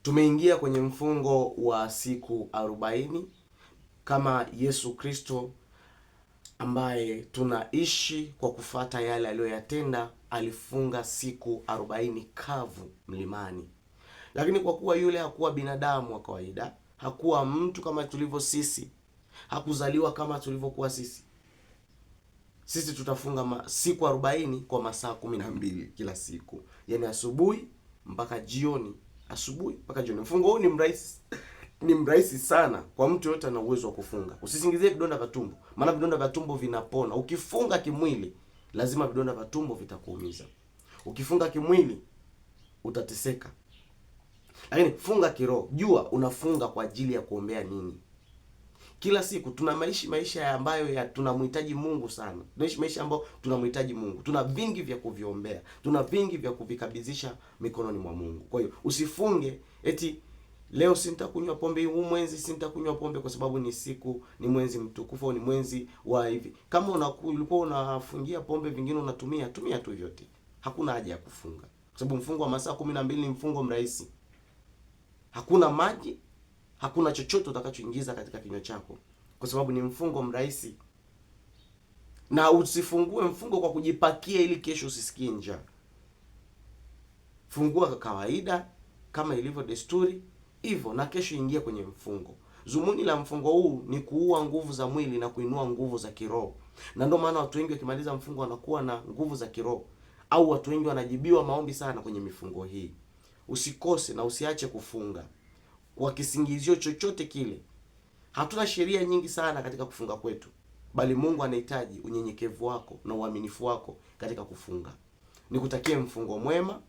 Tumeingia kwenye mfungo wa siku 40 kama Yesu Kristo ambaye tunaishi kwa kufata yale aliyoyatenda. Alifunga siku 40 kavu mlimani, lakini kwa kuwa yule hakuwa binadamu wa kawaida, hakuwa mtu kama tulivyo sisi, hakuzaliwa kama tulivyokuwa sisi. Sisi tutafunga siku 40 kwa masaa 12 kila siku, yaani asubuhi mpaka jioni, asubuhi mpaka jioni. Mfungo huu ni mrahisi sana kwa mtu yote ana uwezo wa kufunga. Usisingizie vidonda vya tumbo, maana vidonda vya tumbo vinapona. Ukifunga kimwili, lazima vidonda vya tumbo vitakuumiza. Ukifunga kimwili utateseka, lakini funga kiroho. Jua unafunga kwa ajili ya kuombea nini. Kila siku tunaishi maisha ambayo tunamhitaji Mungu sana. Tunaishi maisha ambayo tunamhitaji Mungu. Tuna vingi vya kuviombea, tuna vingi vya kuvikabidhisha mikononi mwa Mungu. Kwa hiyo usifunge eti leo sintakunywa pombe, huu mwezi sintakunywa pombe kwa sababu ni mwezi mtukufu au ni mwezi wa hivi. Kama ulikuwa unafungia pombe, vingine unatumia tu vyote. Hakuna haja ya kufunga. Kwa sababu mfungo wa masaa 12 ni mfungo mrahisi. Hakuna maji, hakuna chochote utakachoingiza katika kinywa chako, kwa sababu ni mfungo mrahisi. Na usifungue mfungo kwa kujipakia ili kesho usisikie njaa. Fungua kwa kawaida kama ilivyo desturi hivyo, na kesho ingia kwenye mfungo. Zumuni la mfungo huu ni kuua nguvu za mwili na kuinua nguvu za kiroho. Na ndio maana watu wengi wakimaliza mfungo wanakuwa na nguvu za kiroho, au watu wengi wanajibiwa maombi sana kwenye mifungo hii. Usikose na usiache kufunga kwa kisingizio chochote kile. Hatuna sheria nyingi sana katika kufunga kwetu, bali Mungu anahitaji unyenyekevu wako na uaminifu wako katika kufunga. Nikutakie mfungo mwema.